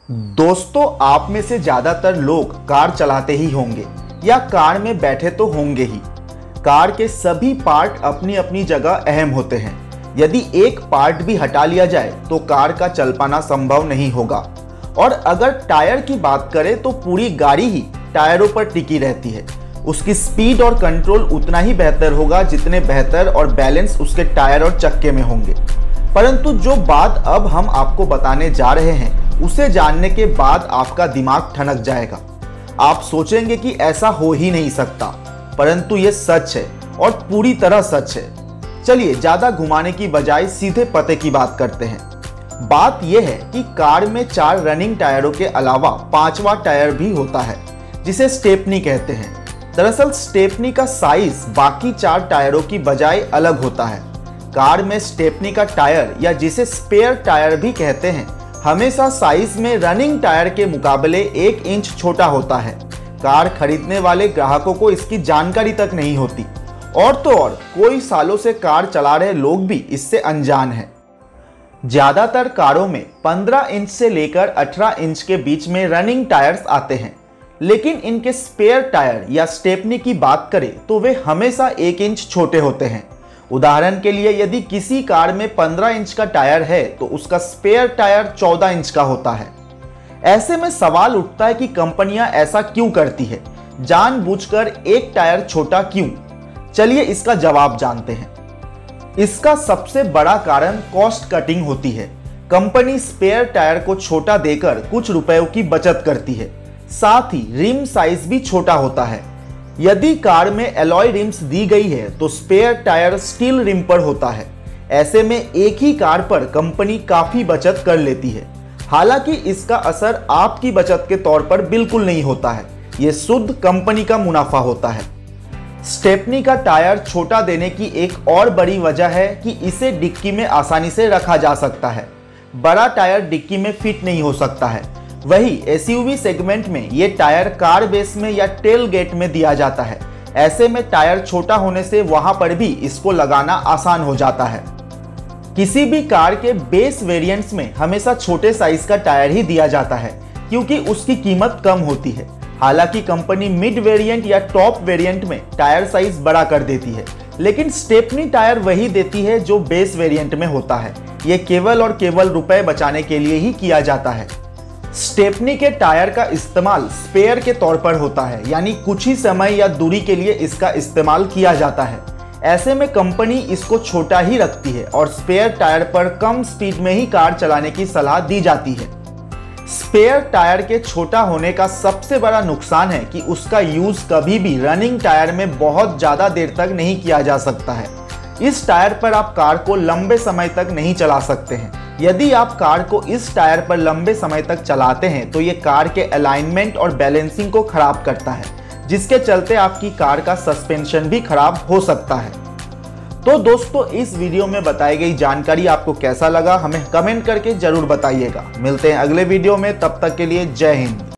दोस्तों, आप में से ज्यादातर लोग कार चलाते ही होंगे या कार में बैठे तो होंगे ही। कार के सभी पार्ट अपनी अपनी जगह अहम होते हैं। यदि एक पार्ट भी हटा लिया जाए तो कार का चल पाना संभव नहीं होगा। और अगर टायर की बात करें तो पूरी गाड़ी ही टायरों पर टिकी रहती है। उसकी स्पीड और कंट्रोल उतना ही बेहतर होगा जितने बेहतर और बैलेंस उसके टायर और चक्के में होंगे। परंतु जो बात अब हम आपको बताने जा रहे हैं उसे जानने के बाद आपका दिमाग ठनक जाएगा। आप सोचेंगे कि ऐसा हो ही नहीं सकता, परंतु ये सच है और पूरी तरह सच है। चलिए ज्यादा घुमाने की बजाय सीधे पते की बात करते हैं। बात यह है कि कार में 4 रनिंग टायरों के अलावा 5वां टायर भी होता है जिसे स्टेपनी कहते हैं। दरअसल स्टेपनी का साइज बाकी 4 टायरों की बजाय अलग होता है। कार में स्टेपनी का टायर या जिसे स्पेयर टायर भी कहते हैं हमेशा साइज में रनिंग टायर के मुकाबले 1 इंच छोटा होता है। कार खरीदने वाले ग्राहकों को इसकी जानकारी तक नहीं होती और तो और कोई सालों से कार चला रहे लोग भी इससे अनजान हैं। ज्यादातर कारों में 15 इंच से लेकर 18 इंच के बीच में रनिंग टायर्स आते हैं, लेकिन इनके स्पेयर टायर या स्टेपनी की बात करें तो वे हमेशा 1 इंच छोटे होते हैं। उदाहरण के लिए यदि किसी कार में 15 इंच का टायर है तो उसका स्पेयर टायर 14 इंच का होता है। ऐसे में सवाल उठता है कि कंपनियां ऐसा क्यों करती है, जानबूझकर एक टायर छोटा क्यों? चलिए इसका जवाब जानते हैं। इसका सबसे बड़ा कारण कॉस्ट कटिंग होती है। कंपनी स्पेयर टायर को छोटा देकर कुछ रुपयों की बचत करती है। साथ ही रिम साइज भी छोटा होता है। यदि कार में एलॉय रिम्स दी गई है तो स्पेयर टायर स्टील रिम पर होता है। ऐसे में एक ही कार पर कंपनी काफी बचत कर लेती है। हालांकि इसका असर आपकी बचत के तौर पर बिल्कुल नहीं होता है, यह शुद्ध कंपनी का मुनाफा होता है। स्टेपनी का टायर छोटा देने की एक और बड़ी वजह है कि इसे डिक्की में आसानी से रखा जा सकता है। बड़ा टायर डिक्की में फिट नहीं हो सकता है। वही एसयूवी सेगमेंट में ये टायर कार बेस में या टेल गेट में दिया जाता है। ऐसे में टायर छोटा होने से वहां पर भी इसको लगाना आसान हो जाता है। किसी भी कार के बेस वेरिएंट्स में हमेशा छोटे साइज का टायर ही दिया जाता है क्योंकि उसकी कीमत कम होती है। हालांकि कंपनी मिड वेरिएंट या टॉप वेरिएंट में टायर साइज बड़ा कर देती है, लेकिन स्टेपनी टायर वही देती है जो बेस वेरिएंट में होता है। ये केवल और केवल रुपए बचाने के लिए ही किया जाता है। स्टेपनी के टायर का इस्तेमाल स्पेयर के तौर पर होता है, यानी कुछ ही समय या दूरी के लिए इसका इस्तेमाल किया जाता है। ऐसे में कंपनी इसको छोटा ही रखती है और स्पेयर टायर पर कम स्पीड में ही कार चलाने की सलाह दी जाती है। स्पेयर टायर के छोटा होने का सबसे बड़ा नुकसान है कि उसका यूज कभी भी रनिंग टायर में बहुत ज्यादा देर तक नहीं किया जा सकता है। इस टायर पर आप कार को लंबे समय तक नहीं चला सकते हैं। यदि आप कार को इस टायर पर लंबे समय तक चलाते हैं तो ये कार के अलाइनमेंट और बैलेंसिंग को खराब करता है, जिसके चलते आपकी कार का सस्पेंशन भी खराब हो सकता है। तो दोस्तों, इस वीडियो में बताई गई जानकारी आपको कैसा लगा हमें कमेंट करके जरूर बताइएगा। मिलते हैं अगले वीडियो में, तब तक के लिए जय हिंद।